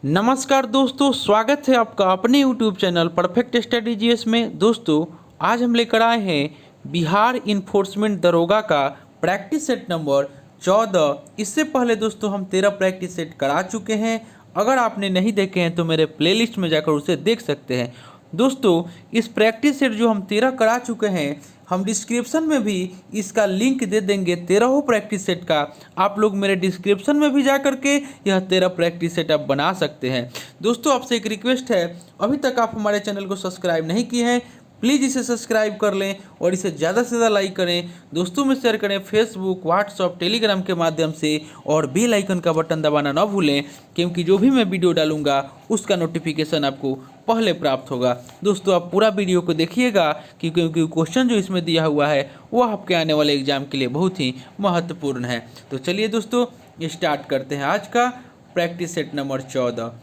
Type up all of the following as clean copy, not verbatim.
नमस्कार दोस्तों, स्वागत है आपका अपने YouTube channel perfect study GS में। दोस्तों, आज हम लेकर आए हैं बिहार इन्फोर्समेंट दरोगा का प्रैक्टिस सेट नंबर 14। इससे पहले दोस्तों हम 13 प्रैक्टिस सेट करा चुके हैं। अगर आपने नहीं देखे हैं तो मेरे प्लेलिस्ट में जाकर उसे देख सकते हैं। दोस्तों, इस प्रैक्टिस सेट जो हम 13 करा चुके हैं, हम डिस्क्रिप्शन में भी इसका लिंक दे देंगे 13 प्रैक्टिस सेट का। आप लोग मेरे डिस्क्रिप्शन में भी जा करके यह 13 प्रैक्टिस सेट आप बना सकते हैं। दोस्तों, आपसे एक रिक्वेस्ट है, अभी तक आप हमारे चैनल को सब्सक्राइब नहीं किए हैं, प्लीज़ इसे सब्सक्राइब कर लें और इसे ज़्यादा से ज़्यादा लाइक करें, दोस्तों में शेयर करें, फेसबुक, व्हाट्सअप, टेलीग्राम के माध्यम से, और बेल आइकन का बटन दबाना ना भूलें, क्योंकि जो भी मैं वीडियो डालूंगा उसका नोटिफिकेशन आपको पहले प्राप्त होगा। दोस्तों, आप पूरा वीडियो को देखिएगा क्योंकि क्वेश्चन जो इसमें दिया हुआ है वह आपके आने वाले एग्जाम के लिए बहुत ही महत्वपूर्ण है। तो चलिए दोस्तों, स्टार्ट करते हैं आज का प्रैक्टिस सेट नंबर 14।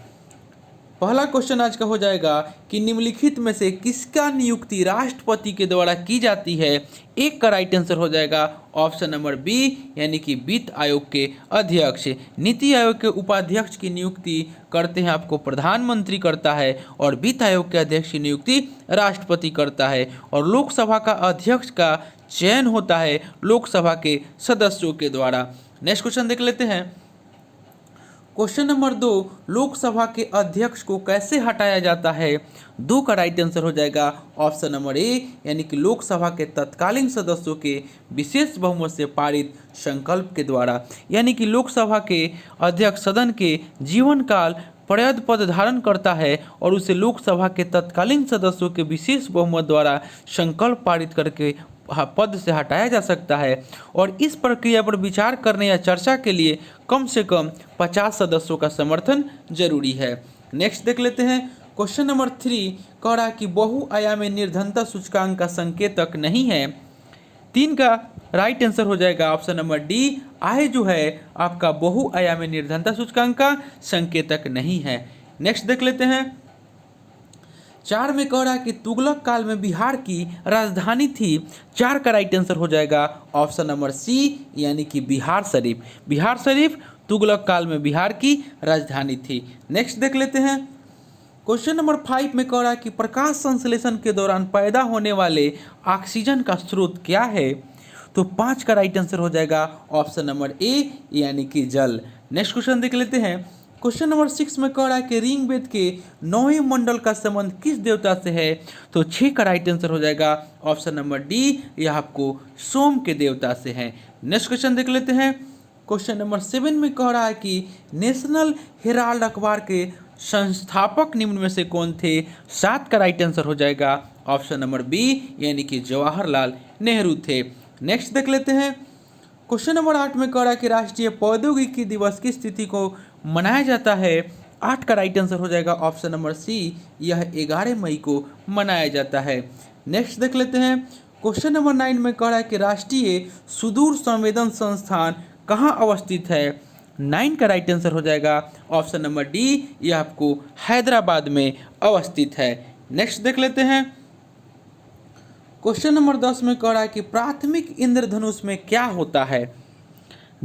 पहला क्वेश्चन आज का हो जाएगा कि निम्नलिखित में से किसका नियुक्ति राष्ट्रपति के द्वारा की जाती है। एक का राइट आंसर हो जाएगा ऑप्शन नंबर बी, यानी कि वित्त आयोग के अध्यक्ष। नीति आयोग के उपाध्यक्ष की नियुक्ति करते हैं आपको प्रधानमंत्री करता है, और वित्त आयोग के अध्यक्ष की नियुक्ति राष्ट्रपति करता है, और लोकसभा का अध्यक्ष का चयन होता है लोकसभा के सदस्यों के द्वारा। नेक्स्ट क्वेश्चन देख लेते हैं। क्वेश्चन नंबर 2, लोकसभा के अध्यक्ष को कैसे हटाया जाता है। 2 का राइट आंसर हो जाएगा ऑप्शन नंबर ए, यानी कि लोकसभा के तत्कालीन सदस्यों के विशेष बहुमत से पारित संकल्प के द्वारा। यानी कि लोकसभा के अध्यक्ष सदन के जीवन काल पर्याप्त पद धारण करता है और उसे लोकसभा के तत्कालीन सदस्यों के विशेष बहुमत द्वारा संकल्प पारित करके पद से हटाया जा सकता है। और इस प्रक्रिया पर विचार करने या चर्चा के लिए कम से कम 50 सदस्यों का समर्थन जरूरी है। नेक्स्ट देख लेते हैं। क्वेश्चन नंबर 3 कह रहा है कि बहुआयामी निर्धनता सूचकांक का संकेतक नहीं है। 3 का राइट आंसर हो जाएगा ऑप्शन नंबर डी, आय जो है आपका बहुआयामी निर्धनता सूचकांक का संकेतक नहीं है। नेक्स्ट देख लेते हैं। 4 में कह रहा है कि तुगलक काल में बिहार की राजधानी थी। 4 का राइट आंसर हो जाएगा ऑप्शन नंबर सी, यानी कि बिहार शरीफ। बिहार शरीफ तुगलक काल में बिहार की राजधानी थी। नेक्स्ट देख लेते हैं। क्वेश्चन नंबर 5 में कह रहा है कि प्रकाश संश्लेषण के दौरान पैदा होने वाले ऑक्सीजन का स्रोत क्या है। तो 5 का राइट आंसर हो जाएगा ऑप्शन नंबर ए, यानी कि जल। नेक्स्ट क्वेश्चन देख लेते हैं। क्वेश्चन नंबर 6 में कह रहा है कि ऋग वेद के 9वें मंडल का संबंध किस देवता से है। तो 6 का राइट आंसर हो जाएगा ऑप्शन नंबर डी, यह आपको सोम के देवता से है। नेक्स्ट क्वेश्चन देख लेते हैं। क्वेश्चन नंबर 7 में कह रहा है कि नेशनल हेराल्ड अखबार के संस्थापक निम्न में से कौन थे। 7 का राइट आंसर हो जाएगा ऑप्शन नंबर बी, यानी कि जवाहरलाल नेहरू थे। नेक्स्ट देख लेते हैं। क्वेश्चन नंबर 8 में कह रहा है कि राष्ट्रीय प्रौद्योगिकी दिवस की तिथि को मनाया जाता है। 8 का राइट आंसर हो जाएगा ऑप्शन नंबर सी, यह 11 मई को मनाया जाता है। नेक्स्ट देख लेते हैं। क्वेश्चन नंबर 9 में कह रहा है कि राष्ट्रीय सुदूर संवेदन संस्थान कहाँ अवस्थित है। 9 का राइट आंसर हो जाएगा ऑप्शन नंबर डी, यह आपको हैदराबाद में अवस्थित है। नेक्स्ट देख लेते हैं। क्वेश्चन नंबर 10 में कह रहा है कि प्राथमिक इंद्रधनुष में क्या होता है।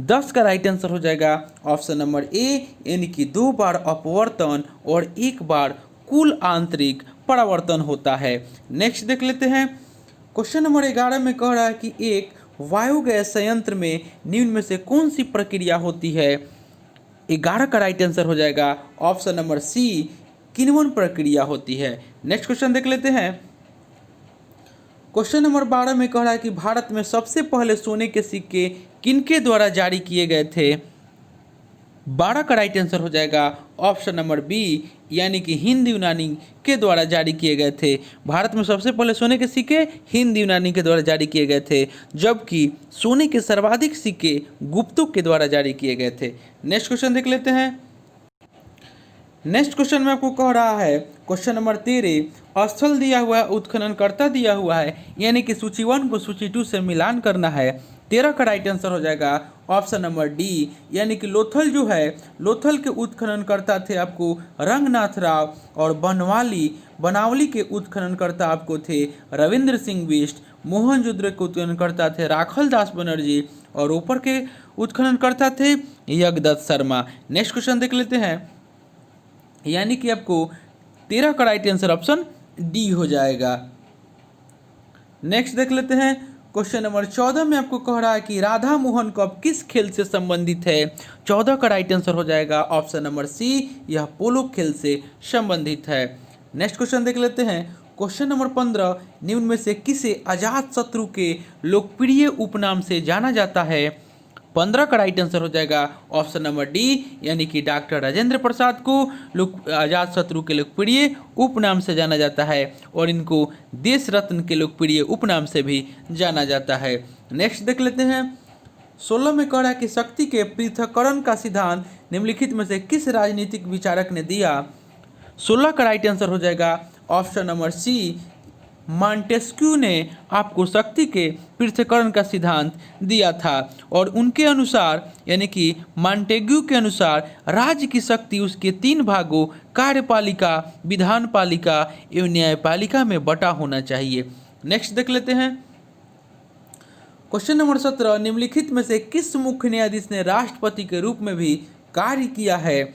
10 का राइट आंसर हो जाएगा ऑप्शन नंबर ए, यानी कि 2 बार अपवर्तन और 1 बार कुल आंतरिक परावर्तन होता है। नेक्स्ट देख लेते हैं। क्वेश्चन नंबर 11 में कह रहा है कि एक वायुगैस संयंत्र में निम्न में से कौन सी प्रक्रिया होती है। 11 का राइट आंसर हो जाएगा ऑप्शन नंबर सी, किण्वन प्रक्रिया होती है। नेक्स्ट क्वेश्चन देख लेते हैं। क्वेश्चन नंबर 12 में कह रहा है कि भारत में सबसे पहले सोने के सिक्के किनके द्वारा जारी किए गए थे। 12 का राइट आंसर हो जाएगा ऑप्शन नंबर बी, यानी कि हिंद यूनानी के द्वारा जारी किए गए थे। भारत में सबसे पहले सोने के सिक्के हिंद यूनानी के द्वारा जारी किए गए थे, जबकि सोने के सर्वाधिक सिक्के गुप्तों के द्वारा जारी किए गए थे। नेक्स्ट क्वेश्चन देख लेते हैं। नेक्स्ट क्वेश्चन में आपको कह रहा है, क्वेश्चन नंबर 13, स्थल दिया हुआ है, उत्खननकर्ता दिया हुआ है, यानी कि सूची 1 को सूची 2 से मिलान करना है। 13 का राइट आंसर हो जाएगा ऑप्शन नंबर डी, यानी कि लोथल जो है, लोथल के उत्खननकर्ता थे आपको रंगनाथ राव, और बनावली के उत्खननकर्ता आपको थे रविंद्र सिंह बिष्ट। मोहनजोदड़ो के उत्खननकर्ता थे राखल दास बनर्जी, और ऊपर के उत्खननकर्ता थे यज्ञदत्त शर्मा। नेक्स्ट क्वेश्चन देख लेते हैं। यानी कि आपको 13 का राइट आंसर ऑप्शन डी हो जाएगा। नेक्स्ट देख लेते हैं क्वेश्चन नंबर 14 में आपको कह रहा है कि राधा मोहन कप किस खेल से संबंधित है। 14 का राइट आंसर हो जाएगा ऑप्शन नंबर सी, यह पोलो खेल से संबंधित है। नेक्स्ट क्वेश्चन देख लेते हैं क्वेश्चन नंबर 15, निम्न में से किसे अजात शत्रु के लोकप्रिय उपनाम से जाना जाता है। 15 का राइट आंसर हो जाएगा ऑप्शन नंबर डी, यानी कि डॉक्टर राजेंद्र प्रसाद को अजात शत्रु के लोकप्रिय उपनाम से जाना जाता है और इनको देश रत्न के लोकप्रिय उपनाम से भी जाना जाता है। नेक्स्ट देख लेते हैं 16 में कह रहा है कि शक्ति के पृथक्करण का सिद्धांत निम्नलिखित में से किस राजनीतिक विचारक ने दिया। 16 का राइट आंसर हो जाएगा ऑप्शन नंबर सी, मॉन्टेस्क्यू ने आपको शक्ति के पृथक्करण का सिद्धांत दिया था और उनके अनुसार यानी कि मॉन्टेग्यू के अनुसार राज्य की शक्ति उसके 3 भागों कार्यपालिका, विधानपालिका एवं न्यायपालिका में बटा होना चाहिए। नेक्स्ट देख लेते हैं क्वेश्चन नंबर 17, निम्नलिखित में से किस मुख्य न्यायाधीश ने राष्ट्रपति के रूप में भी कार्य किया है।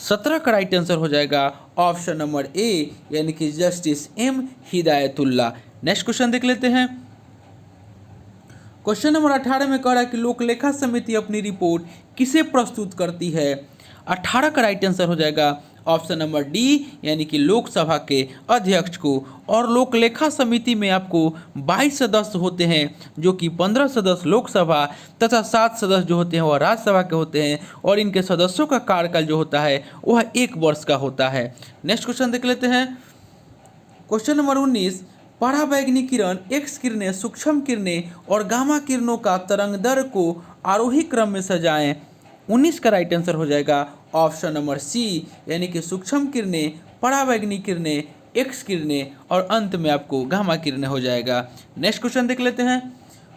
17 का राइट आंसर हो जाएगा ऑप्शन नंबर ए, यानी कि justice M Hidayatullah. Next question देख लेते हैं क्वेश्चन नंबर 18 में कह रहा है कि लोक लेखा समिति अपनी रिपोर्ट किसे प्रस्तुत करती है। 18 का राइट आंसर हो जाएगा ऑप्शन नंबर डी, यानी कि लोकसभा के अध्यक्ष को। और लोक लेखा समिति में आपको 22 सदस्य होते हैं, जो कि 15 सदस्य लोकसभा तथा 7 सदस्य जो होते हैं वह राज्यसभा के होते हैं और इनके सदस्यों का कार्यकाल जो होता है वह 1 वर्ष का होता है। नेक्स्ट क्वेश्चन देख लेते हैं क्वेश्चन नंबर 19, पराबैंगनी किरण, एक्स किरणें, सूक्ष्म किरणें और गामा किरणों का तरंग दर को आरोही क्रम में सजाएं। 19 का राइट आंसर हो जाएगा ऑप्शन नंबर सी, यानी कि सूक्ष्म किरणें, पराबैंगनी किरणें, एक्स किरणें और अंत में आपको गामा किरणें हो जाएगा। नेक्स्ट क्वेश्चन देख लेते हैं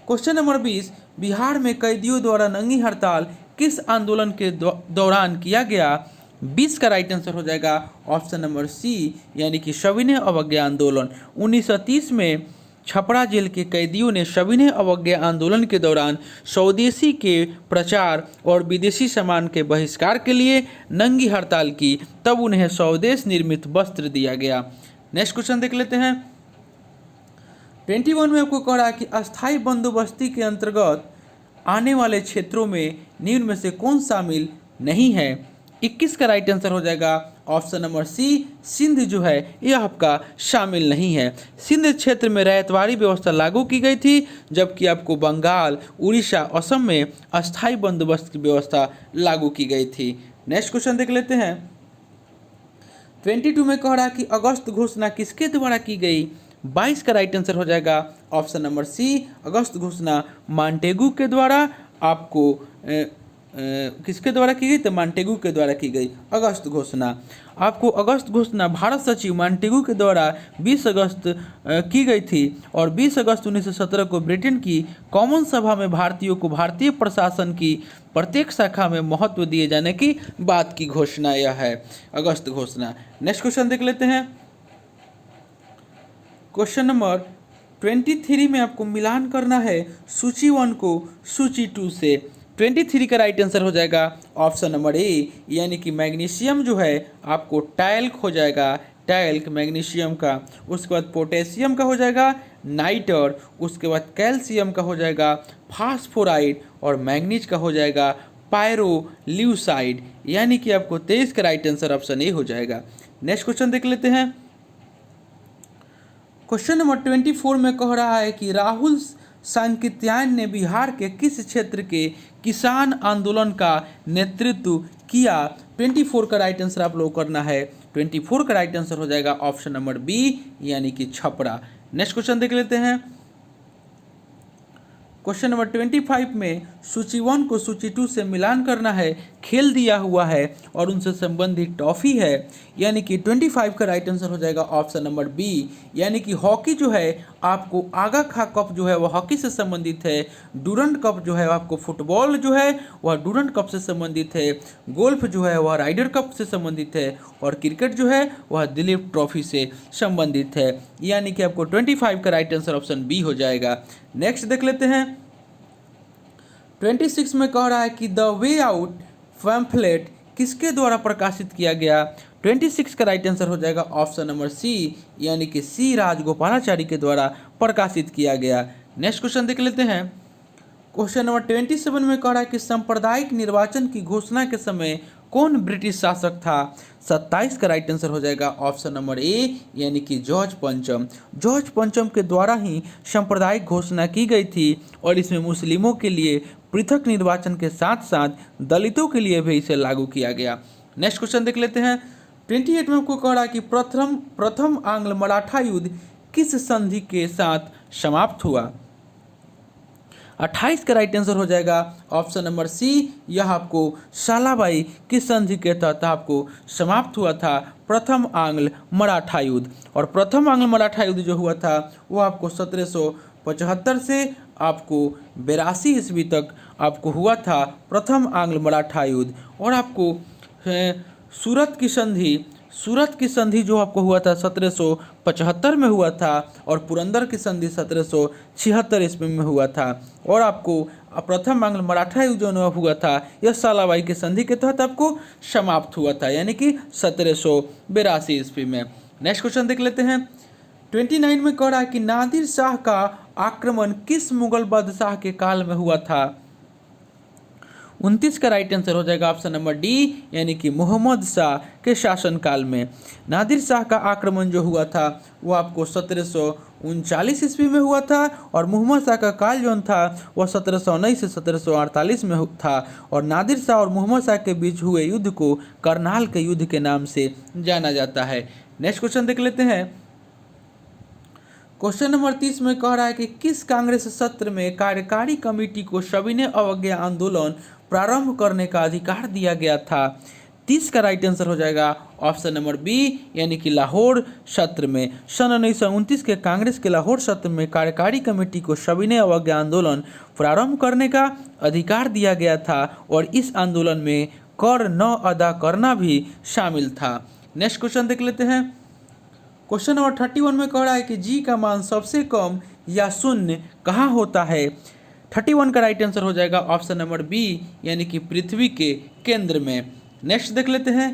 क्वेश्चन नंबर 20, बिहार में कैदियों द्वारा नंगी हड़ताल किस आंदोलन के दौरान किया गया। 20 का राइट आंसर हो जाएगा ऑप्शन नंबर सी, यानी कि सविनय अवज्ञा आंदोलन। 1930 में छपरा जेल के कैदियों ने सविनय अवज्ञा आंदोलन के दौरान स्वदेशी के प्रचार और विदेशी सामान के बहिष्कार के लिए नंगी हड़ताल की, तब उन्हें स्वदेश निर्मित वस्त्र दिया गया। नेक्स्ट क्वेश्चन देख लेते हैं 21 में आपको कह रहा है कि अस्थायी बंदोबस्ती के अंतर्गत आने वाले क्षेत्रों में निम्न में से कौन शामिल नहीं है। 21 का राइट आंसर हो जाएगा ऑप्शन नंबर सी, सिंध जो है यह आपका शामिल नहीं है। सिंध क्षेत्र में रैयतवाड़ी व्यवस्था लागू की गई थी, जबकि आपको बंगाल, उड़ीसा, असम में अस्थायी बंदोबस्त की व्यवस्था लागू की गई थी। नेक्स्ट क्वेश्चन देख लेते हैं 22 में कह रहा है कि अगस्त घोषणा किसके द्वारा की गई। 22 का राइट आंसर हो जाएगा ऑप्शन नंबर सी, अगस्त घोषणा मॉन्टेगू के द्वारा आपको किसके द्वारा की गई, तो मॉन्टेगू के द्वारा की गई अगस्त घोषणा। आपको अगस्त घोषणा भारत सचिव मॉन्टेगू के द्वारा 20 अगस्त की गई थी और 20 अगस्त 1917 को ब्रिटेन की कॉमन सभा में भारतीयों को भारतीय प्रशासन की प्रत्येक शाखा में महत्व दिए जाने की बात की घोषणा यह है अगस्त घोषणा। नेक्स्ट क्वेश्चन देख लेते हैं क्वेश्चन नंबर 23 में आपको मिलान करना है सूची 1 को सूची 2 से। 23 का राइट आंसर हो जाएगा ऑप्शन नंबर ए, यानी कि मैग्नीशियम जो है आपको टैल्क हो जाएगा, टैल्क मैग्नीशियम का। उसके बाद पोटेशियम का हो जाएगा नाइटर, उसके बाद कैल्शियम का हो जाएगा फास्फोराइड और मैग्नीज का हो जाएगा पायरोल्यूसाइड, यानी कि आपको 23 का राइट आंसर ऑप्शन ए हो जाएगा। नेक्स्ट क्वेश्चन देख लेते हैं क्वेश्चन नंबर 24 में कह रहा है कि राहुल सांकृत्यायन ने बिहार के किस क्षेत्र के किसान आंदोलन का नेतृत्व किया। 24 का राइट आंसर आप लोग करना है। 24 का राइट आंसर हो जाएगा ऑप्शन नंबर बी, यानी कि छपरा। नेक्स्ट क्वेश्चन देख लेते हैं क्वेश्चन नंबर 25 में सूची 1 को सूची 2 से मिलान करना है, खेल दिया हुआ है और उनसे संबंधित टॉफी है, यानी कि 25 का राइट आंसर हो जाएगा ऑप्शन नंबर बी, यानी कि हॉकी जो है आपको आगा खा कप जो है वह हॉकी से संबंधित है, डूरंट कप जो है आपको फुटबॉल जो है वह डूरंट कप से संबंधित है, गोल्फ जो है वह राइडर कप से संबंधित है और क्रिकेट जो है वह दिलीप ट्रॉफी से संबंधित है, यानी कि आपको 25 का राइट आंसर ऑप्शन बी हो जाएगा। नेक्स्ट देख लेते हैं 26 में कह रहा है कि द वे आउट पैम्फलेट किसके द्वारा प्रकाशित किया गया। 26 का राइट आंसर हो जाएगा ऑप्शन नंबर सी, यानी कि सी राजगोपालाचारी के द्वारा प्रकाशित किया गया। नेक्स्ट क्वेश्चन देख लेते हैं। क्वेश्चन नंबर 27 में कह रहा है कि सांप्रदायिक निर्वाचन की घोषणा के समय कौन ब्रिटिश शासक था? 27 का राइट आंसर हो जाएगा ऑप्शन नंबर ए, यानी कि जॉर्ज पंचम। जॉर्ज पंचम के द्वारा ही सांप्रदायिक घोषणा की गई थी और इसमें मुस्लिमों के लिए पृथक निर्वाचन के साथ साथ दलितों के लिए भी इसे लागू किया गया। नेक्स्ट क्वेश्चन देख लेते हैं। 28 में आपको कह रहा है कि प्रथम आंग्ल मराठा युद्ध किस संधि के साथ समाप्त हुआ? 28 का राइट आंसर हो जाएगा ऑप्शन नंबर सी, यह आपको सालाबाई की संधि के तहत आपको समाप्त हुआ था प्रथम आंग्ल मराठा युद्ध। और प्रथम आंग्ल मराठा युद्ध जो हुआ था वो आपको 1775 से आपको 82 ईस्वी तक आपको हुआ था प्रथम आंग्ल मराठा युद्ध। और आपको सूरत की संधि जो आपको हुआ था 1775 में हुआ था और पुरंदर की संधि 1776 ईस्वी में हुआ था। और आपको प्रथम आंग्ल मराठा युद्ध जो हुआ था यह सालाबाई की संधि के तहत आपको समाप्त हुआ था, यानी कि 1782 ईस्वी में। नेक्स्ट क्वेश्चन देख लेते हैं। 29 में कह रहा है कि नादिर शाह का आक्रमण किस मुगल बादशाह के काल में हुआ था? 29 का राइट आंसर हो जाएगा ऑप्शन नंबर डी, यानी कि मोहम्मद शाह के शासनकाल में। नादिर शाह का आक्रमण जो हुआ था वो आपको 1739 ईस्वी में हुआ था और मोहम्मद शाह का काल जो था वह 1719 से 1748 में था। और नादिर शाह और मोहम्मद शाह के बीच हुए युद्ध को करनाल के युद्ध के नाम से जाना जाता है। नेक्स्ट क्वेश्चन देख लेते हैं। क्वेश्चन नंबर 30 में कह रहा है कि किस कांग्रेस सत्र में कार्यकारी कमेटी को सविनय अवज्ञा आंदोलन प्रारंभ करने का अधिकार दिया गया था? 30 का राइट आंसर हो जाएगा ऑप्शन नंबर बी, यानी कि लाहौर सत्र में। सन 1929 के कांग्रेस के लाहौर सत्र में कार्यकारी कमेटी को सविनय अवज्ञा आंदोलन प्रारंभ करने का अधिकार दिया गया था और इस आंदोलन में कर न अदा करना भी शामिल था। नेक्स्ट क्वेश्चन देख लेते हैं। क्वेश्चन नंबर 31 में कह रहा है कि जी का मान सबसे कम या शून्य कहाँ होता है? 31 का राइट आंसर हो जाएगा ऑप्शन नंबर बी, यानी कि पृथ्वी के केंद्र में। नेक्स्ट देख लेते हैं।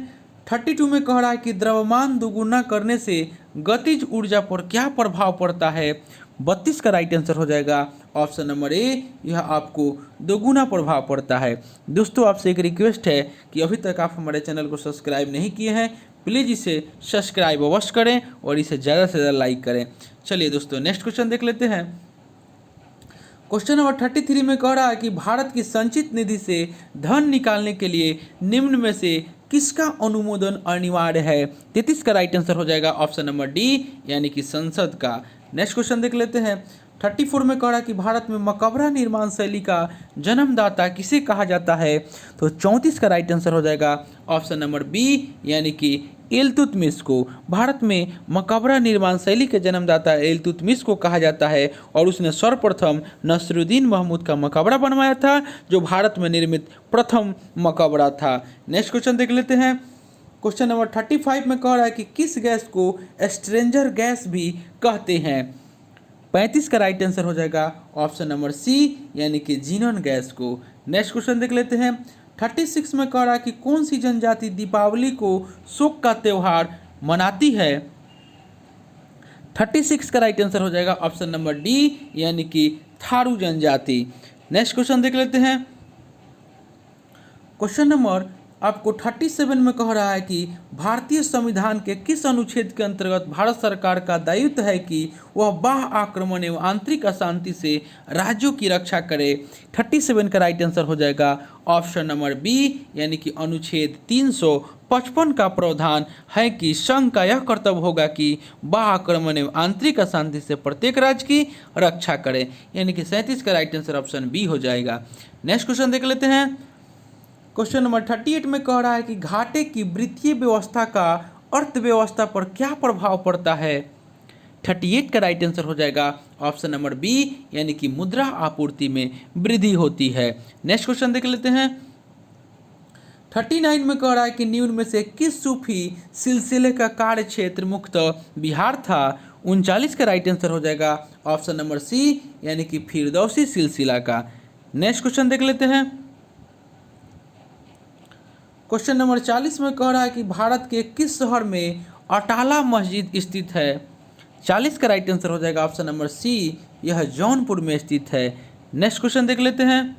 32 में कह रहा है कि द्रव्यमान दोगुना करने से गतिज ऊर्जा पर क्या प्रभाव पड़ता है? 32 का राइट आंसर हो जाएगा ऑप्शन नंबर ए, यह आपको दोगुना प्रभाव पड़ता है। दोस्तों आपसे एक रिक्वेस्ट है कि अभी तक आप हमारे चैनल को सब्सक्राइब नहीं किए हैं, प्लीज़ इसे सब्सक्राइब अवश्य करें और इसे ज़्यादा से ज़्यादा लाइक करें। चलिए दोस्तों नेक्स्ट क्वेश्चन देख लेते हैं। क्वेश्चन नंबर 33 में कह रहा है कि भारत की संचित निधि से धन निकालने के लिए निम्न में से किसका अनुमोदन अनिवार्य है? 33 का राइट आंसर हो जाएगा ऑप्शन नंबर डी, यानी कि संसद का। नेक्स्ट क्वेश्चन देख लेते हैं। 34 में कह रहा है कि भारत में मकबरा निर्माण शैली का जन्मदाता किसे कहा जाता है? तो 34 का राइट आंसर हो जाएगा ऑप्शन नंबर बी, यानी कि इल्तुतमिश को। भारत में मकबरा निर्माण शैली के जन्मदाता इल्तुतमिश को कहा जाता है और उसने सर्वप्रथम नसरुद्दीन महमूद का मकबरा बनवाया था जो भारत में निर्मित प्रथम मकबरा था। नेक्स्ट क्वेश्चन देख लेते हैं। क्वेश्चन नंबर 35 में कह रहा है कि किस गैस को स्ट्रेंजर गैस भी कहते हैं? 35 का राइट आंसर हो जाएगा ऑप्शन नंबर सी, यानी कि जीनन गैस को। नेक्स्ट क्वेश्चन देख लेते हैं। 36 में कह रहा है कि कौन सी जनजाति दीपावली को शोक का त्यौहार मनाती है? 36 का राइट आंसर हो जाएगा ऑप्शन नंबर डी, यानी कि थारू जनजाति। नेक्स्ट क्वेश्चन देख लेते हैं। क्वेश्चन नंबर आपको 37 में कह रहा है कि भारतीय संविधान के किस अनुच्छेद के अंतर्गत भारत सरकार का दायित्व है कि वह बाह्य आक्रमण एवं आंतरिक अशांति से राज्यों की रक्षा करे? 37 का राइट आंसर हो जाएगा ऑप्शन नंबर बी, यानी कि अनुच्छेद 355 का प्रावधान है कि संघ का यह कर्तव्य होगा कि बाह्य आक्रमण एवं आंतरिक अशांति से प्रत्येक राज्य की रक्षा करे, यानी कि 37 का राइट आंसर ऑप्शन बी हो जाएगा। नेक्स्ट क्वेश्चन देख लेते हैं। क्वेश्चन नंबर 38 में कह रहा है कि घाटे की वित्तीय व्यवस्था का अर्थव्यवस्था पर क्या प्रभाव पड़ता है? 38 का राइट आंसर हो जाएगा ऑप्शन नंबर बी, यानी कि मुद्रा आपूर्ति में वृद्धि होती है। नेक्स्ट क्वेश्चन देख लेते हैं। 39 में कह रहा है कि निम्न में से किस सूफी सिलसिले का कार्य क्षेत्र मुख्यतः बिहार था? 39 का राइट आंसर हो जाएगा ऑप्शन नंबर सी, यानी कि फिरदौसी सिलसिला का। नेक्स्ट क्वेश्चन देख लेते हैं। क्वेश्चन नंबर 40 में कह रहा है कि भारत के किस शहर में अटाला मस्जिद स्थित है। 40 का राइट आंसर हो जाएगा ऑप्शन नंबर सी, यह जौनपुर में स्थित है। नेक्स्ट क्वेश्चन देख लेते हैं।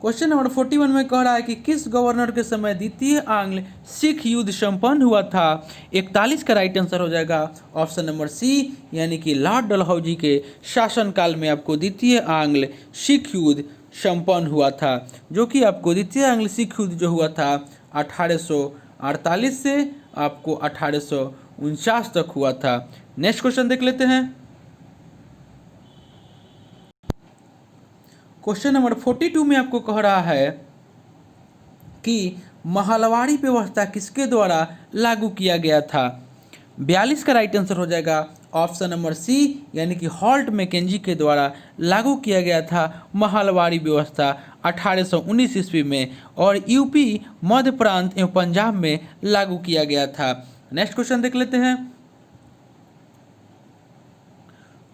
क्वेश्चन नंबर 41 में कह रहा है कि किस गवर्नर के समय द्वितीय आंग्ल सिख युद्ध संपन्न हुआ था। 41 का राइट आंसर हो जाएगा ऑप्शन नंबर सी, यानी कि लॉर्ड डलहौजी के शासनकाल में आपको द्वितीय आंग्ल सिख युद्ध संपन्न हुआ था, जो कि आपको द्वितीय आंग्ल सिख युद्ध जो हुआ था 1848 से आपको 1849 तक हुआ था। नेक्स्ट क्वेश्चन देख लेते हैं। क्वेश्चन नंबर 42 में आपको कह रहा है कि महलवाड़ी व्यवस्था किसके द्वारा लागू किया गया था। 42 का राइट आंसर हो जाएगा ऑप्शन नंबर सी, यानी कि हॉल्ट मैकेंजी के द्वारा लागू किया गया था महलवाड़ी व्यवस्था 1819 ईस्वी में, और यूपी, मध्य प्रांत एवं पंजाब में लागू किया गया था। नेक्स्ट क्वेश्चन देख लेते हैं।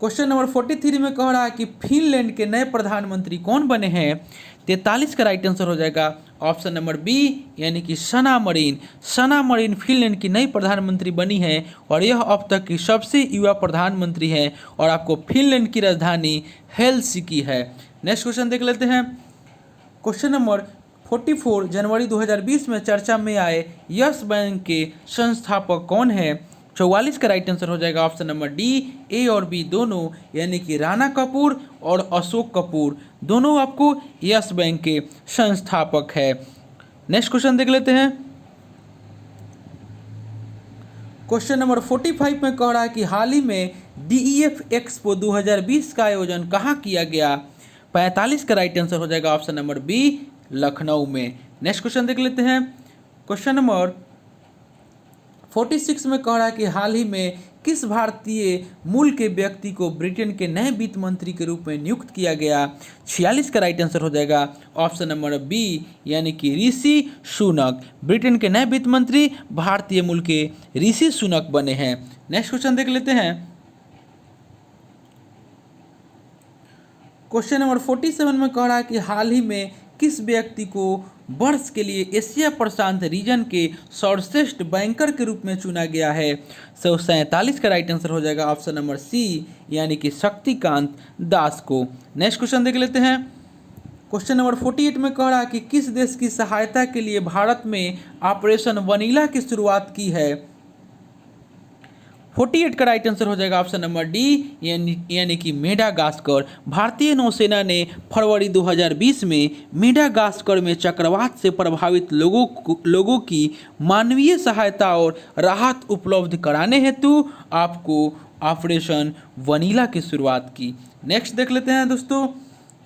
क्वेश्चन नंबर 43 में कह रहा है कि फिनलैंड के नए प्रधानमंत्री कौन बने हैं। 43 का राइट आंसर हो जाएगा ऑप्शन नंबर बी, यानी कि सना मरीन। सना मरीन फिनलैंड की नई प्रधानमंत्री बनी है और यह अब तक की सबसे युवा प्रधानमंत्री है, और आपको फिनलैंड की राजधानी हेलसिंकी है। नेक्स्ट क्वेश्चन देख लेते हैं। क्वेश्चन नंबर 44 जनवरी 2020 में चर्चा में आए यस बैंक के संस्थापक कौन है। 44 का राइट आंसर हो जाएगा ऑप्शन नंबर डी, ए और बी दोनों, यानी कि राणा कपूर और अशोक कपूर दोनों आपको यस बैंक के संस्थापक है। नेक्स्ट क्वेश्चन देख लेते हैं। क्वेश्चन नंबर 45 में कह रहा है कि हाल ही में DEF एक्सपो 2020 का आयोजन कहाँ किया गया। 45 का राइट आंसर हो जाएगा ऑप्शन नंबर बी, लखनऊ में। नेक्स्ट क्वेश्चन देख लेते हैं। क्वेश्चन नंबर 46 में कह रहा है कि हाल ही में किस भारतीय मूल के व्यक्ति को ब्रिटेन के नए वित्त मंत्री के रूप में नियुक्त किया गया। 46 का राइट आंसर हो जाएगा ऑप्शन नंबर बी, यानी कि ऋषि सुनक। ब्रिटेन के नए वित्त मंत्री भारतीय मूल के ऋषि सुनक बने हैं। नेक्स्ट क्वेश्चन देख लेते हैं। क्वेश्चन नंबर 47 में कह रहा है कि हाल ही में किस व्यक्ति को वर्ष के लिए एशिया प्रशांत रीजन के सर्वश्रेष्ठ बैंकर के रूप में चुना गया है। 47 का राइट आंसर हो जाएगा ऑप्शन नंबर सी, यानी कि शक्तिकांत दास को। नेक्स्ट क्वेश्चन देख लेते हैं। क्वेश्चन नंबर 48 में कह रहा है कि किस देश की सहायता के लिए भारत में ऑपरेशन वनीला की शुरुआत की है। 48 का राइट आंसर हो जाएगा ऑप्शन नंबर डी, यानी कि मेडागास्कर। भारतीय नौसेना ने फरवरी 2020 में मेडागास्कर में चक्रवात से प्रभावित लोगों की मानवीय सहायता और राहत उपलब्ध कराने हेतु आपको ऑपरेशन वनीला की शुरुआत की। नेक्स्ट देख लेते हैं दोस्तों।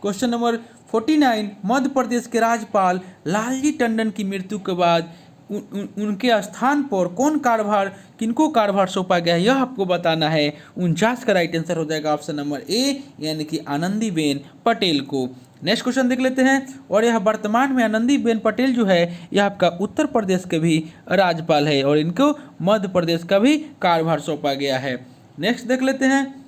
क्वेश्चन नंबर 49 मध्य प्रदेश के राज्यपाल लालजी टंडन की मृत्यु के बाद उनके स्थान पर किनको कार्यभार सौंपा गया है, यह आपको बताना है। 49 का राइट आंसर हो जाएगा ऑप्शन नंबर ए, यानी कि आनंदीबेन पटेल को। नेक्स्ट क्वेश्चन देख लेते हैं। और यह वर्तमान में आनंदीबेन पटेल जो है यह आपका उत्तर प्रदेश के भी राज्यपाल है और इनको मध्य प्रदेश का भी कार्यभार सौंपा गया है। नेक्स्ट देख लेते हैं।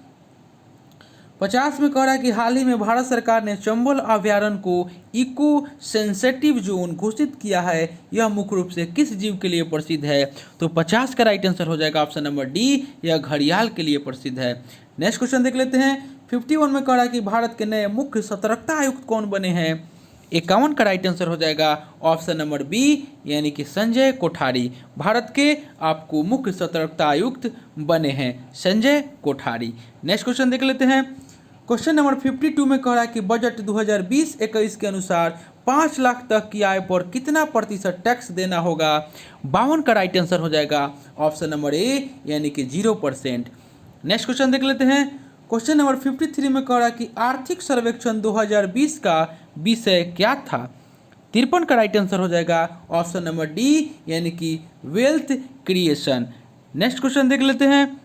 50 में कह रहा है कि हाल ही में भारत सरकार ने चंबल अभ्यारण्य को इको सेंसिटिव जोन घोषित किया है। यह मुख्य रूप से किस जीव के लिए प्रसिद्ध है। तो 50 का राइट आंसर हो जाएगा ऑप्शन नंबर डी, यह घड़ियाल के लिए प्रसिद्ध है। नेक्स्ट क्वेश्चन देख लेते हैं। 51 में कह रहा है कि भारत के नए मुख्य सतर्कता आयुक्त कौन बने हैं। 51 का राइट आंसर हो जाएगा ऑप्शन नंबर बी, यानी कि संजय कोठारी। भारत के आपको मुख्य सतर्कता आयुक्त बने हैं संजय कोठारी। नेक्स्ट क्वेश्चन देख लेते हैं। क्वेश्चन नंबर 52 में कह रहा है कि बजट 2020-21 के अनुसार 5 लाख तक की आय पर कितना प्रतिशत टैक्स देना होगा। 52 का राइट आंसर हो जाएगा ऑप्शन नंबर ए, यानी कि 0%। नेक्स्ट क्वेश्चन देख लेते हैं। क्वेश्चन नंबर 53 में कह रहा है कि आर्थिक सर्वेक्षण 2020 का विषय क्या था। 53 का राइट आंसर हो जाएगा ऑप्शन नंबर डी, यानी कि वेल्थ क्रिएशन। नेक्स्ट क्वेश्चन देख लेते हैं।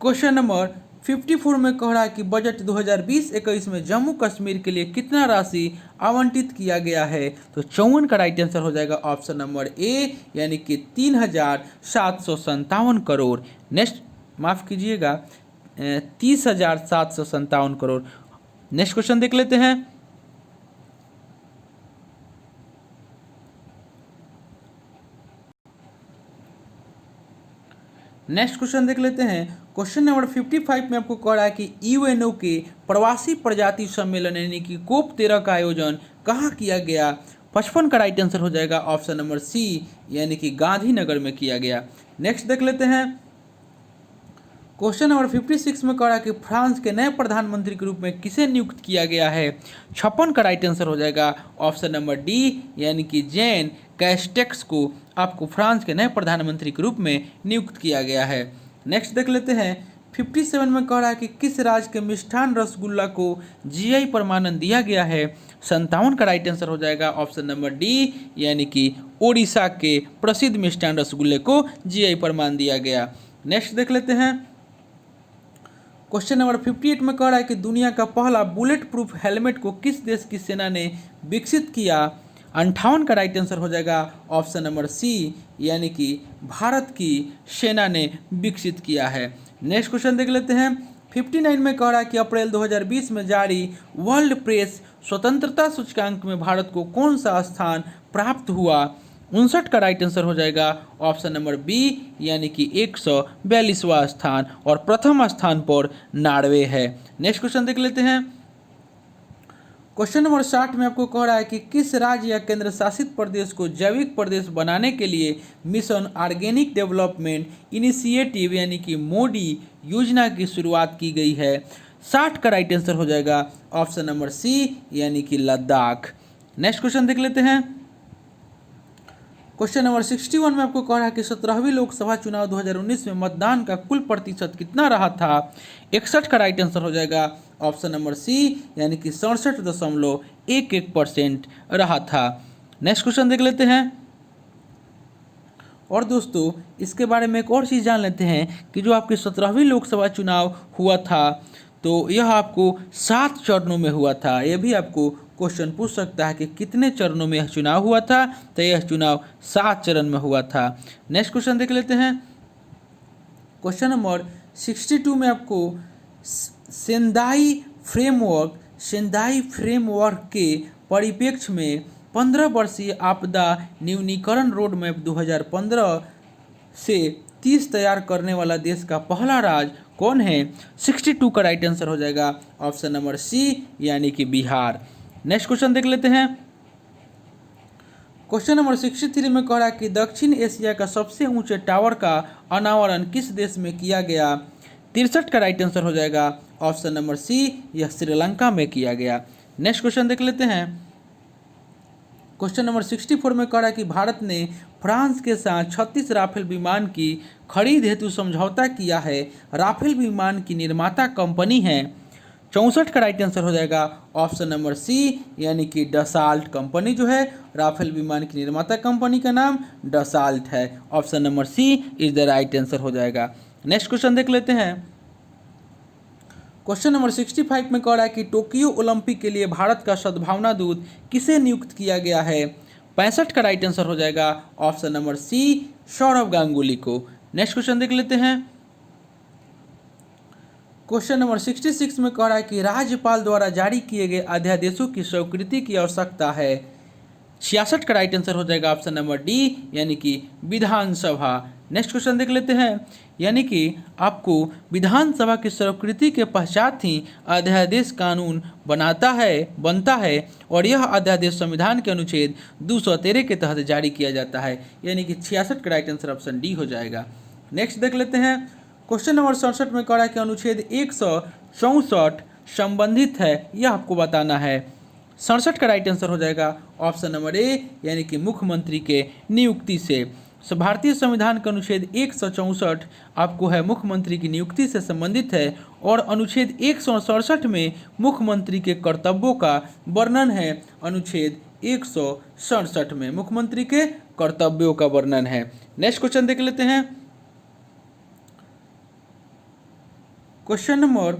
क्वेश्चन नंबर 54 में कह रहा है कि बजट 2020-21 में जम्मू कश्मीर के लिए कितना राशि आवंटित किया गया है। तो 54 का राइट आंसर हो जाएगा ऑप्शन नंबर ए, यानी कि 3,757 करोड़। नेक्स्ट माफ़ कीजिएगा 30,757 करोड़। नेक्स्ट क्वेश्चन देख लेते हैं। नेक्स्ट क्वेश्चन देख लेते हैं। क्वेश्चन नंबर 55 में आपको कह रहा है कि यूएनओ के प्रवासी प्रजाति सम्मेलन यानी कि कोप 13 का आयोजन कहाँ किया गया। 55 का राइट आंसर हो जाएगा ऑप्शन नंबर सी यानी कि गांधीनगर में किया गया। नेक्स्ट देख लेते हैं। क्वेश्चन नंबर 56 में कह रहा है कि फ्रांस के नए प्रधानमंत्री के रूप में किसे नियुक्त किया गया है। 56 का राइट आंसर हो जाएगा ऑप्शन नंबर डी यानी कि जैन कैस्टेक्स को आपको फ्रांस के नए प्रधानमंत्री के रूप में नियुक्त किया गया है। नेक्स्ट देख लेते हैं। 57 में कह रहा है कि किस राज्य के मिष्ठान रसगुल्ला को जीआई प्रमाणन दिया गया है। 57 का राइट आंसर हो जाएगा ऑप्शन नंबर डी यानी कि ओडिशा के प्रसिद्ध मिष्ठान रसगुल्ले को जीआई प्रमाण दिया गया। नेक्स्ट देख लेते हैं। क्वेश्चन नंबर 58 में कह रहा है कि दुनिया का पहला बुलेट प्रूफ हेलमेट को किस देश की सेना ने विकसित किया। 58 का राइट आंसर हो जाएगा ऑप्शन नंबर सी यानी कि भारत की सेना ने विकसित किया है। नेक्स्ट क्वेश्चन देख लेते हैं। 59 में कह रहा है कि अप्रैल 2020 में जारी वर्ल्ड प्रेस स्वतंत्रता सूचकांक में भारत को कौन सा स्थान प्राप्त हुआ। 59 का राइट आंसर हो जाएगा ऑप्शन नंबर बी यानी कि 142वां स्थान और प्रथम स्थान पर नॉर्वे है। नेक्स्ट क्वेश्चन देख लेते हैं। क्वेश्चन नंबर 60 में आपको कह रहा है कि किस राज्य या केंद्र शासित प्रदेश को जैविक प्रदेश बनाने के लिए मिशन ऑर्गेनिक डेवलपमेंट इनिशिएटिव यानी कि मोडी योजना की शुरुआत की गई है। 60 का राइट आंसर हो जाएगा ऑप्शन नंबर सी यानी कि लद्दाख। नेक्स्ट क्वेश्चन देख लेते हैं। क्वेश्चन नंबर 61 में आपको कह रहा है कि 17वीं लोकसभा चुनाव 2019 में मतदान का कुल प्रतिशत कितना रहा था। 61 का राइट आंसर हो जाएगा ऑप्शन नंबर सी यानी कि 67.11% रहा था। नेक्स्ट क्वेश्चन देख लेते हैं। और दोस्तों इसके बारे में एक और चीज़ जान लेते हैं कि जो आपकी 17वीं लोकसभा चुनाव हुआ था तो यह आपको 7 चरणों में हुआ था। यह भी आपको क्वेश्चन पूछ सकता है कि कितने चरणों में यह चुनाव हुआ था, तो यह चुनाव 7 चरण में हुआ था। नेक्स्ट क्वेश्चन देख लेते हैं। क्वेश्चन नंबर 62 में आपको सेंदाई फ्रेमवर्क के परिप्रेक्ष्य में 15 वर्षीय आपदा न्यूनीकरण रोड मैप 2015 से 30 तैयार करने वाला देश का पहला राज्य कौन है। 62 का राइट आंसर हो जाएगा ऑप्शन नंबर सी यानी कि बिहार। नेक्स्ट क्वेश्चन देख लेते हैं। क्वेश्चन नंबर 63 में कह रहा है कि दक्षिण एशिया का सबसे ऊंचे टावर का अनावरण किस देश में किया गया। 63 का राइट आंसर हो जाएगा ऑप्शन नंबर सी यह श्रीलंका में किया गया। नेक्स्ट क्वेश्चन देख लेते हैं। क्वेश्चन नंबर 64 में कह रहा है कि भारत ने फ्रांस के साथ 36 राफेल विमान की खरीद हेतु समझौता किया है। राफेल विमान की निर्माता कंपनी है। 64 का राइट आंसर हो जाएगा ऑप्शन नंबर सी यानी कि डसाल्ट कंपनी जो है राफेल विमान की निर्माता कंपनी का नाम डसाल्ट है। Option number C is the right answer हो जाएगा। नेक्स्ट क्वेश्चन देख लेते हैं। क्वेश्चन नंबर 65 में कह रहा है कि टोक्यो ओलंपिक के लिए भारत का सद्भावना दूत किसे नियुक्त किया गया है। 65 का राइट आंसर हो जाएगा option number C Saurabh Ganguly को। नेक्स्ट क्वेश्चन देख लेते हैं। क्वेश्चन नंबर 66 में कह रहा है कि राज्यपाल द्वारा जारी किए गए अध्यादेशों की स्वीकृति की आवश्यकता है। 66 का राइट आंसर हो जाएगा ऑप्शन नंबर डी यानी कि विधानसभा। नेक्स्ट क्वेश्चन देख लेते हैं। यानी कि आपको विधानसभा की स्वीकृति के पश्चात ही अध्यादेश कानून बनता है और यह अध्यादेश संविधान के अनुच्छेद 213 के तहत जारी किया जाता है। यानी कि 66 का राइट आंसर ऑप्शन डी हो जाएगा। नेक्स्ट देख लेते हैं। क्वेश्चन नंबर 67 में कह रहा है कि अनुच्छेद 164 संबंधित है, यह आपको बताना है। 67 का राइट आंसर हो जाएगा ऑप्शन नंबर ए यानी कि मुख्यमंत्री के नियुक्ति से। भारतीय संविधान का अनुच्छेद 164 आपको है मुख्यमंत्री की नियुक्ति से संबंधित है और अनुच्छेद 167 में मुख्यमंत्री के कर्तव्यों का वर्णन है। अनुच्छेद 167 में मुख्यमंत्री के कर्तव्यों का वर्णन है। नेक्स्ट क्वेश्चन देख लेते हैं। क्वेश्चन नंबर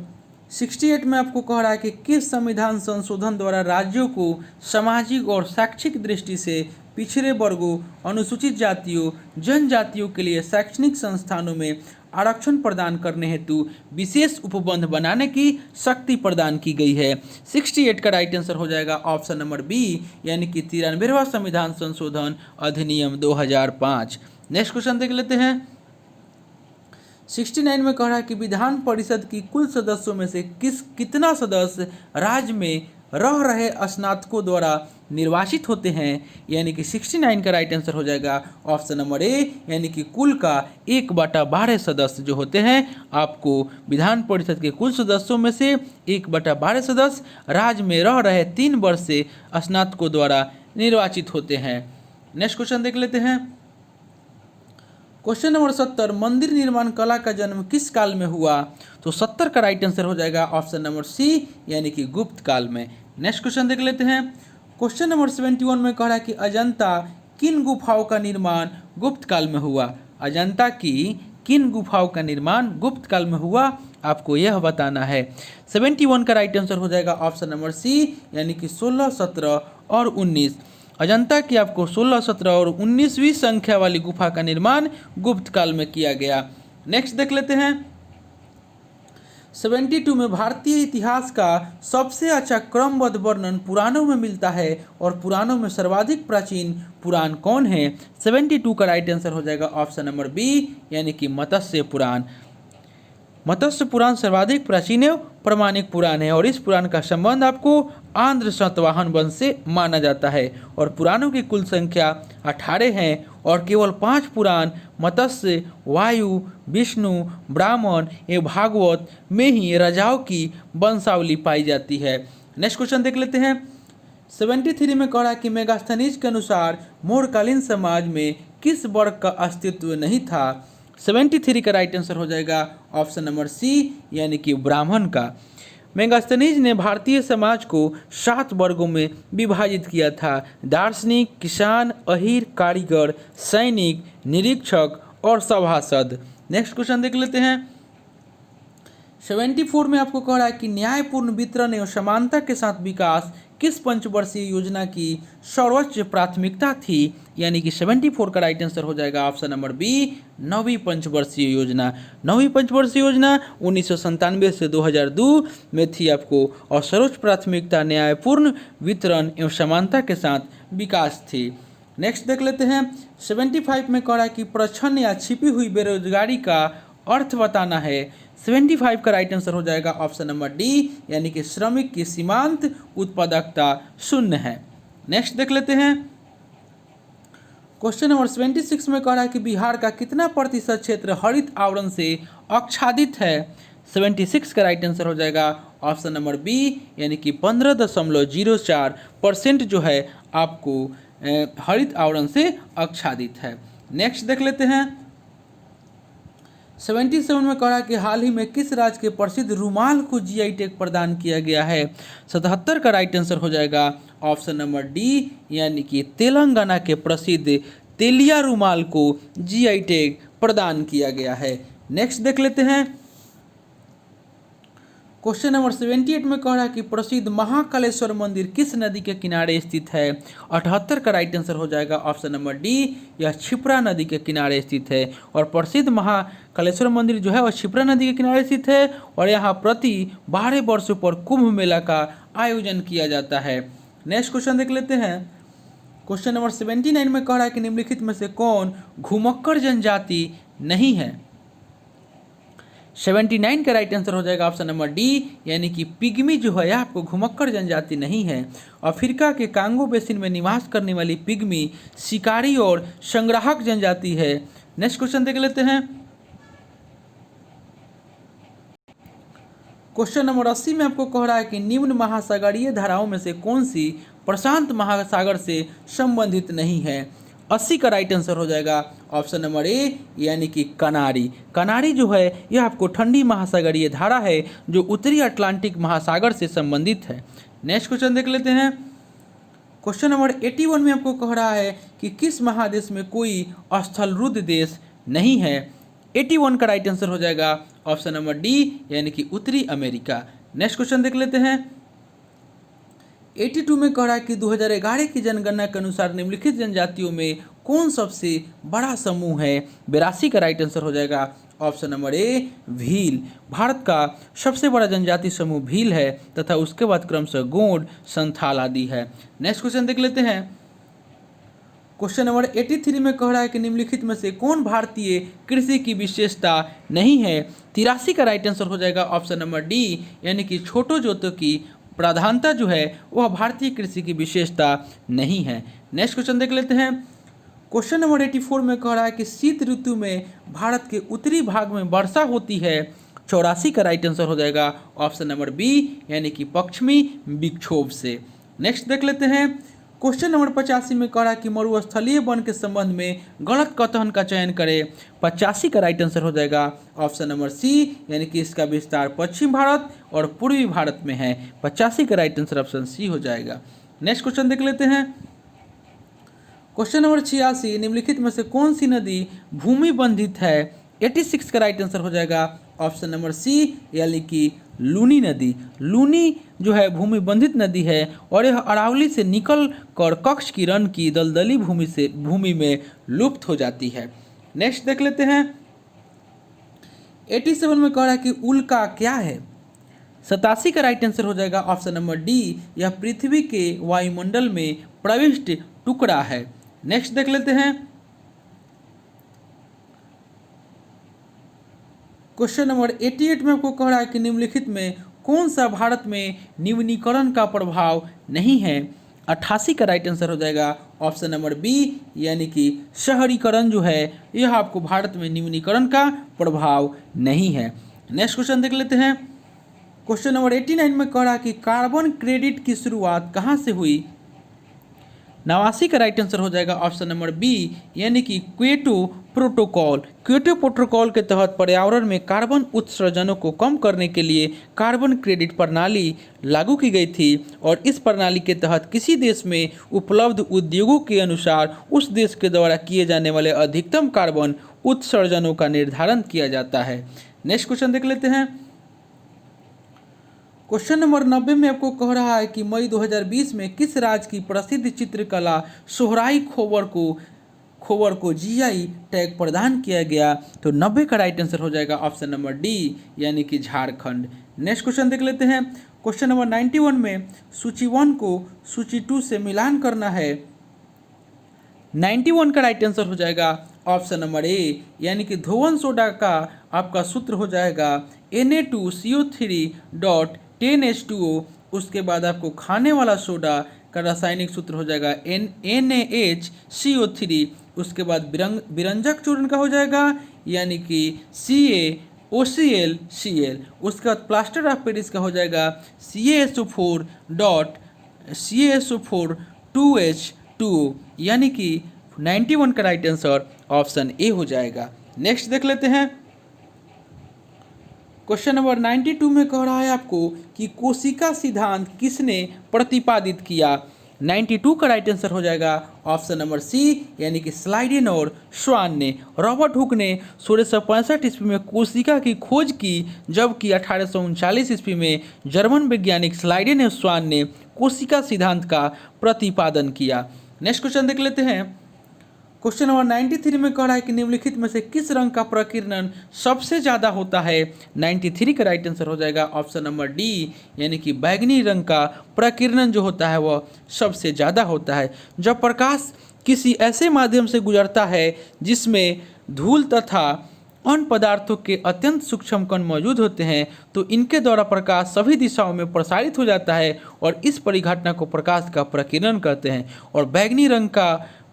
68 में आपको कह रहा है कि किस संविधान संशोधन द्वारा राज्यों को सामाजिक और शैक्षिक दृष्टि से पिछड़े वर्गों, अनुसूचित जातियों, जनजातियों के लिए शैक्षणिक संस्थानों में आरक्षण प्रदान करने हेतु विशेष उपबंध बनाने की शक्ति प्रदान की गई है। 68 का राइट आंसर हो जाएगा ऑप्शन नंबर बी यानी कि 93वां संविधान संशोधन अधिनियम 2005। नेक्स्ट क्वेश्चन देख लेते हैं। 69 में कह रहा है कि विधान परिषद की कुल सदस्यों में से कितना सदस्य राज्य में रह रहे स्नातकों द्वारा निर्वाचित होते हैं, यानी कि 69 का राइट आंसर हो जाएगा ऑप्शन नंबर ए, यानी कि कुल का 1/12 सदस्य जो होते हैं आपको विधान परिषद के कुल सदस्यों में से 1/12 सदस्य राज्य में रह रहे 3 वर्ष से स्नातकों द्वारा निर्वाचित होते हैं। नेक्स्ट क्वेश्चन देख लेते हैं। क्वेश्चन नंबर 70, मंदिर निर्माण कला का जन्म किस काल में हुआ? तो 70 का राइट आंसर हो जाएगा ऑप्शन नंबर सी, यानी कि गुप्त काल में। नेक्स्ट क्वेश्चन देख लेते हैं। क्वेश्चन नंबर 71 में कह रहा है कि अजंता किन गुफाओं का निर्माण गुप्त काल में हुआ? अजंता की किन गुफाओं का निर्माण गुप्त काल में हुआ, आपको यह बताना है। 71 का राइट आंसर हो जाएगा ऑप्शन नंबर सी, यानी कि 16, 17 और 19। अजंता की आपको 16, 17 और 19वीं संख्या वाली गुफा का निर्माण गुप्त काल में किया गया। नेक्स्ट देख लेते हैं। 72 में भारतीय इतिहास का सबसे अच्छा क्रमबद्ध वर्णन पुराणों में मिलता है और पुराणों में सर्वाधिक प्राचीन पुराण कौन है? 72 का राइट आंसर हो जाएगा ऑप्शन नंबर बी, यानी कि मत्स्य पुराण। मत्स्य पुराण सर्वाधिक प्राचीन एवं प्रमाणिक पुराण है और इस पुराण का संबंध आपको आंध्र सातवाहन वंश से माना जाता है और पुराणों की कुल संख्या 18 है और केवल 5 पुराण मत्स्य, वायु, विष्णु, ब्राह्मण एवं भागवत में ही राजाओं की वंशावली पाई जाती है। नेक्स्ट क्वेश्चन देख लेते हैं। 73 में कह रहा है कि मेगास्थनीज के अनुसार मौर्यकालीन समाज में किस वर्ग का अस्तित्व नहीं था? 73 का राइट आंसर हो जाएगा ऑप्शन नंबर सी, यानी कि ब्राह्मण का। मेगास्थनीज ने भारतीय समाज को 7 वर्गों में विभाजित किया था: दार्शनिक, किसान, अहीर, कारीगर, सैनिक, निरीक्षक और सभासद। नेक्स्ट क्वेश्चन देख लेते हैं। 74 में आपको कह रहा है कि न्यायपूर्ण वितरण एवं समानता के साथ विकास किस पंचवर्षीय योजना की सर्वोच्च प्राथमिकता थी? यानी कि 74 का राइट आंसर हो जाएगा ऑप्शन नंबर बी, 9वीं पंचवर्षीय योजना। 9वीं पंचवर्षीय योजना 1997 से 2002 में थी आपको और सर्वोच्च प्राथमिकता न्यायपूर्ण वितरण एवं समानता के साथ विकास थी। नेक्स्ट देख लेते हैं। 75 में कह रहा है कि प्रच्छन्न या छिपी हुई बेरोजगारी का अर्थ बताना है। 75 का राइट आंसर हो जाएगा ऑप्शन नंबर डी, यानी कि श्रमिक की सीमांत उत्पादकता शून्य है। नेक्स्ट देख लेते हैं। क्वेश्चन नंबर 76 में कह रहा है कि बिहार का कितना प्रतिशत क्षेत्र हरित आवरण से आच्छादित है? 76 का राइट आंसर हो जाएगा ऑप्शन नंबर बी, यानी कि 15.04% जो है आपको हरित आवरण से आच्छादित है। नेक्स्ट देख लेते हैं। 77 में कह रहा है कि हाल ही में किस राज्य के प्रसिद्ध रुमाल को जीआई टैग प्रदान किया गया है? 77 का राइट आंसर हो जाएगा ऑप्शन नंबर डी, यानी कि तेलंगाना के प्रसिद्ध तेलिया रुमाल को जीआई टैग प्रदान किया गया है। नेक्स्ट देख लेते हैं। क्वेश्चन नंबर 78 में कह रहा है कि प्रसिद्ध महाकालेश्वर मंदिर किस नदी के किनारे स्थित है? 78 का राइट आंसर हो जाएगा ऑप्शन नंबर डी, यह क्षिप्रा नदी के किनारे स्थित है और प्रसिद्ध महाकालेश्वर मंदिर जो है वह क्षिप्रा नदी के किनारे स्थित है और यहाँ प्रति 12 वर्षों पर कुंभ मेला का आयोजन किया जाता है। नेक्स्ट क्वेश्चन देख लेते हैं। क्वेश्चन नंबर 79 में कह रहा है कि निम्नलिखित में से कौन घुमक्कड़ जनजाति नहीं है? 79 का राइट आंसर हो जाएगा ऑप्शन नंबर डी, यानी कि पिग्मी जो है आपको घुमक्कड़ जनजाति नहीं है। अफ्रीका के कांगो बेसिन में निवास करने वाली पिग्मी शिकारी और संग्राहक जनजाति है। नेक्स्ट क्वेश्चन देख लेते हैं। क्वेश्चन नंबर 80 में आपको कह रहा है कि निम्न महासागरीय धाराओं में से कौन सी प्रशांत महासागर से संबंधित नहीं है? 80 का राइट आंसर हो जाएगा ऑप्शन नंबर ए, यानी कि कनारी। कनारी जो है यह आपको ठंडी महासागरीय धारा है जो उत्तरी अटलांटिक महासागर से संबंधित है। नेक्स्ट क्वेश्चन देख लेते हैं। क्वेश्चन नंबर 81 में आपको कह रहा है कि किस महादेश में कोई स्थलरुद्ध देश नहीं है? 81 का राइट आंसर हो जाएगा ऑप्शन नंबर डी, यानी कि उत्तरी अमेरिका। नेक्स्ट क्वेश्चन देख लेते हैं। 82 में कह रहा है कि 2011 की जनगणना के अनुसार निम्नलिखित जनजातियों में कौन सबसे बड़ा समूह है? 82 का राइट आंसर हो जाएगा option number A, Bhil. Bharat का सबसे बड़ा जनजाति समूह भील है तथा उसके बाद क्रमशः गोंड, संथाल आदि है। नेक्स्ट क्वेश्चन देख लेते हैं। क्वेश्चन नंबर 83 में कह रहा है कि निम्नलिखित में से कौन भारतीय कृषि की विशेषता नहीं है। 83 का राइट आंसर हो जाएगा ऑप्शन नंबर डी, यानी कि छोटो जोतों की प्रधानता जो है वह भारतीय कृषि की विशेषता नहीं है। नेक्स्ट क्वेश्चन देख लेते हैं। क्वेश्चन नंबर 84 में कह रहा है कि शीत ऋतु में भारत के उत्तरी भाग में वर्षा होती है। 84 का राइट आंसर हो जाएगा ऑप्शन नंबर बी, यानी कि पश्चिमी विक्षोभ से। नेक्स्ट देख लेते हैं। क्वेश्चन नंबर 85 में कह रहा है कि मरुस्थलीय वन के संबंध में गलत कथन का चयन करें। 85 का राइट आंसर हो जाएगा ऑप्शन नंबर सी, यानी कि इसका विस्तार पश्चिम भारत और पूर्वी भारत में है। 85 का राइट आंसर ऑप्शन सी हो जाएगा। नेक्स्ट क्वेश्चन देख लेते हैं। क्वेश्चन नंबर 86, निम्नलिखित में से कौन सी नदी भूमि बंधित है। 86 का राइट आंसर हो जाएगा ऑप्शन नंबर सी, यानी कि लूनी नदी। लूनी जो है भूमि बंधित नदी है और यह अरावली से निकल कर कच्छ की रण की दलदली भूमि में लुप्त हो जाती है। नेक्स्ट देख लेते हैं। 87 में कह रहा है कि उल्का क्या है। 87 का राइट आंसर हो जाएगा ऑप्शन नंबर डी, यह पृथ्वी के वायुमंडल में प्रविष्ट टुकड़ा है। नेक्स्ट देख लेते हैं। क्वेश्चन नंबर 88 में आपको कह रहा है कि निम्नलिखित में कौन सा भारत में निम्नीकरण का प्रभाव नहीं है। 88 का राइट आंसर हो जाएगा ऑप्शन नंबर बी, यानी कि शहरीकरण जो है यह आपको भारत में निम्नीकरण का प्रभाव नहीं है। नेक्स्ट क्वेश्चन देख लेते हैं। क्वेश्चन नंबर 89 में कह रहा है कि कार्बन क्रेडिट की शुरुआत कहाँ से हुई। 89 का राइट आंसर हो जाएगा ऑप्शन नंबर बी, यानी कि क्योटो प्रोटोकॉल। क्योटो प्रोटोकॉल के तहत पर्यावरण में कार्बन उत्सर्जनों को कम करने के लिए कार्बन क्रेडिट प्रणाली लागू की गई थी और इस प्रणाली के तहत किसी देश में उपलब्ध उद्योगों के अनुसार उस देश के द्वारा किए जाने वाले अधिकतम कार्बन उत्सर्जनों का निर्धारण किया जाता है। नेक्स्ट क्वेश्चन देख लेते हैं। क्वेश्चन नंबर 90 में आपको कह रहा है कि मई 2020 में किस राज्य की प्रसिद्ध चित्रकला सोहराई खोवर को जीआई टैग प्रदान किया गया। तो 90 का राइट आंसर हो जाएगा ऑप्शन नंबर डी, यानी कि झारखंड। नेक्स्ट क्वेश्चन देख लेते हैं। क्वेश्चन नंबर 91 में सूची 1 को सूची 2 से मिलान करना है। 91 का राइट आंसर हो जाएगा ऑप्शन नंबर ए, यानी कि धोवन सोडा का आपका सूत्र हो जाएगा Na2CO3.10H2O। उसके बाद आपको खाने वाला सोडा का रासायनिक सूत्र हो जाएगा NaHCO3। उसके बाद विरंजक चूर्ण का हो जाएगा यानी कि CaOClCl। उसके बाद प्लास्टर ऑफ पेरिस का हो जाएगा CaSO4 2H2O, यानी कि 91 का राइट आंसर ऑप्शन ए हो जाएगा। नेक्स्ट देख लेते हैं। क्वेश्चन नंबर 92 में कह रहा है आपको कि कोशिका सिद्धांत किसने प्रतिपादित किया। 92 का राइट आंसर हो जाएगा ऑप्शन नंबर सी, यानी कि स्लाइडेन और श्वान ने। रॉबर्ट हुक ने 1665 ईस्वी में कोशिका की खोज की, जबकि 1839 ईस्वी में जर्मन वैज्ञानिक स्लाइडेन और श्वान ने कोशिका सिद्धांत का प्रतिपादन किया। नेक्स्ट क्वेश्चन देख लेते हैं। क्वेश्चन नंबर 93 में कह रहा है कि निम्नलिखित में से किस रंग का प्रकीर्णन सबसे ज़्यादा होता है। 93 का राइट आंसर हो जाएगा ऑप्शन नंबर डी, यानी कि बैगनी रंग का प्रकीर्णन जो होता है वह सबसे ज़्यादा होता है। जब प्रकाश किसी ऐसे माध्यम से गुजरता है जिसमें धूल तथा अन्य पदार्थों के अत्यंत सूक्ष्म कण मौजूद होते हैं तो इनके द्वारा प्रकाश सभी दिशाओं में प्रसारित हो जाता है और इस परिघटना को प्रकाश का प्रकीर्णन कहते हैं। और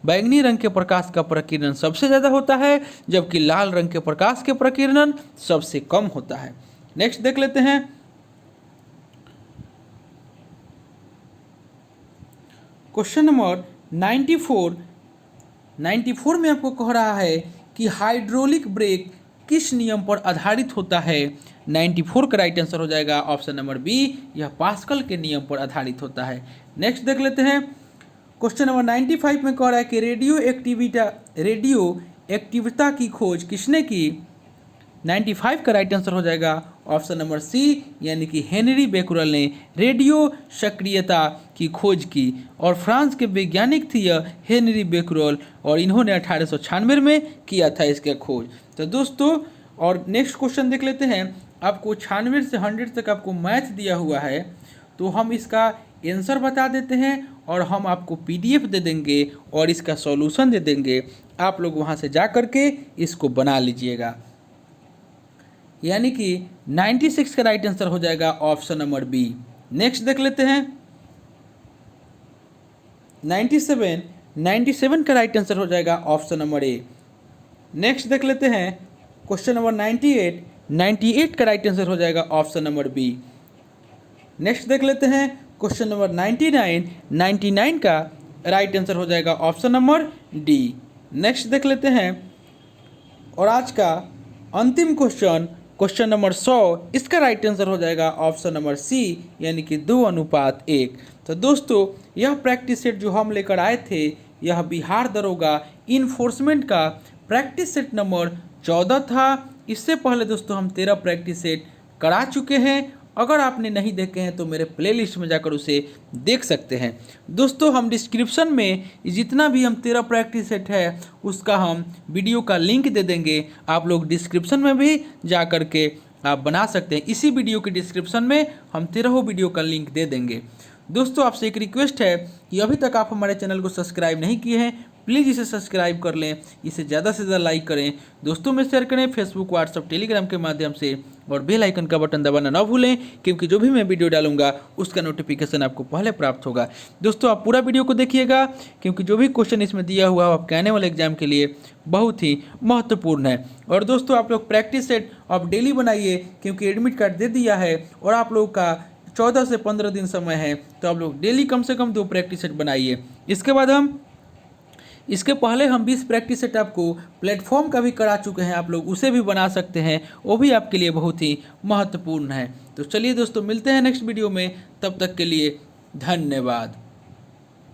बैगनी रंग के प्रकाश का प्रकीर्णन सबसे ज़्यादा होता है, जबकि लाल रंग के प्रकाश के प्रकीर्णन सबसे कम होता है। नेक्स्ट देख लेते हैं। क्वेश्चन नंबर 94 में आपको कह रहा है कि हाइड्रोलिक ब्रेक किस नियम पर आधारित होता है। 94 का राइट आंसर हो जाएगा ऑप्शन नंबर बी, यह पास्कल के नियम पर आधारित होता है। नेक्स्ट देख लेते हैं। क्वेश्चन नंबर 95 में कह रहा है कि रेडियो एक्टिविता की खोज किसने की। 95 का राइट आंसर हो जाएगा ऑप्शन नंबर सी, यानी कि हेनरी बेकुरल ने रेडियो सक्रियता की खोज की और फ्रांस के वैज्ञानिक थी यह हेनरी बेकुरल और इन्होंने 1896 में किया था इसका खोज। तो दोस्तों और नेक्स्ट क्वेश्चन देख लेते हैं। आपको 96 से 100 तक आपको मैथ दिया हुआ है, तो हम इसका आंसर बता देते हैं और हम आपको PDF दे देंगे और इसका सॉल्यूशन दे देंगे। आप लोग वहाँ से जा कर के इसको बना लीजिएगा। यानी कि 96 का राइट आंसर हो जाएगा ऑप्शन नंबर बी। नेक्स्ट देख लेते हैं 97 का राइट आंसर हो जाएगा ऑप्शन नंबर ए। नेक्स्ट देख लेते हैं क्वेश्चन नंबर 98 का राइट आंसर हो जाएगा ऑप्शन नंबर बी। नेक्स्ट देख लेते हैं क्वेश्चन नंबर 99 का राइट आंसर हो जाएगा ऑप्शन नंबर डी। नेक्स्ट देख लेते हैं और आज का अंतिम क्वेश्चन नंबर 100, इसका राइट आंसर हो जाएगा ऑप्शन नंबर सी, यानी कि 2:1। तो दोस्तों यह प्रैक्टिस सेट जो हम लेकर आए थे, यह बिहार दरोगा इन्फोर्समेंट का प्रैक्टिस सेट नंबर 14 था। इससे पहले दोस्तों हम 13 प्रैक्टिस सेट करा चुके हैं। अगर आपने नहीं देखे हैं तो मेरे प्लेलिस्ट में जाकर उसे देख सकते हैं। दोस्तों हम डिस्क्रिप्शन में जितना भी हम 13 प्रैक्टिस सेट है उसका हम वीडियो का लिंक दे देंगे। आप लोग डिस्क्रिप्शन में भी जा कर के आप बना सकते हैं। इसी वीडियो के डिस्क्रिप्शन में हम 13 वीडियो का लिंक दे देंगे। दोस्तों आपसे एक रिक्वेस्ट है कि अभी तक आप हमारे चैनल को सब्सक्राइब नहीं किए हैं, प्लीज़ इसे सब्सक्राइब कर लें, इसे ज़्यादा से ज़्यादा लाइक करें, दोस्तों में शेयर करें, फेसबुक, व्हाट्सअप, टेलीग्राम के माध्यम से, और बेल आइकन का बटन दबाना ना भूलें, क्योंकि जो भी मैं वीडियो डालूंगा उसका नोटिफिकेशन आपको पहले प्राप्त होगा। दोस्तों आप पूरा वीडियो को देखिएगा, क्योंकि जो भी क्वेश्चन इसमें दिया हुआ है आपके आने वाले एग्जाम के लिए बहुत ही महत्वपूर्ण है। और दोस्तों आप लोग प्रैक्टिस सेट आप डेली बनाइए, क्योंकि एडमिट कार्ड दे दिया है और आप लोग का 14 से 15 दिन समय है, तो आप लोग डेली कम से कम 2 प्रैक्टिस सेट बनाइए। इसके पहले हम 20 प्रैक्टिस सेट आपको प्लेटफॉर्म का भी करा चुके हैं, आप लोग उसे भी बना सकते हैं, वो भी आपके लिए बहुत ही महत्वपूर्ण है। तो चलिए दोस्तों मिलते हैं नेक्स्ट वीडियो में, तब तक के लिए धन्यवाद।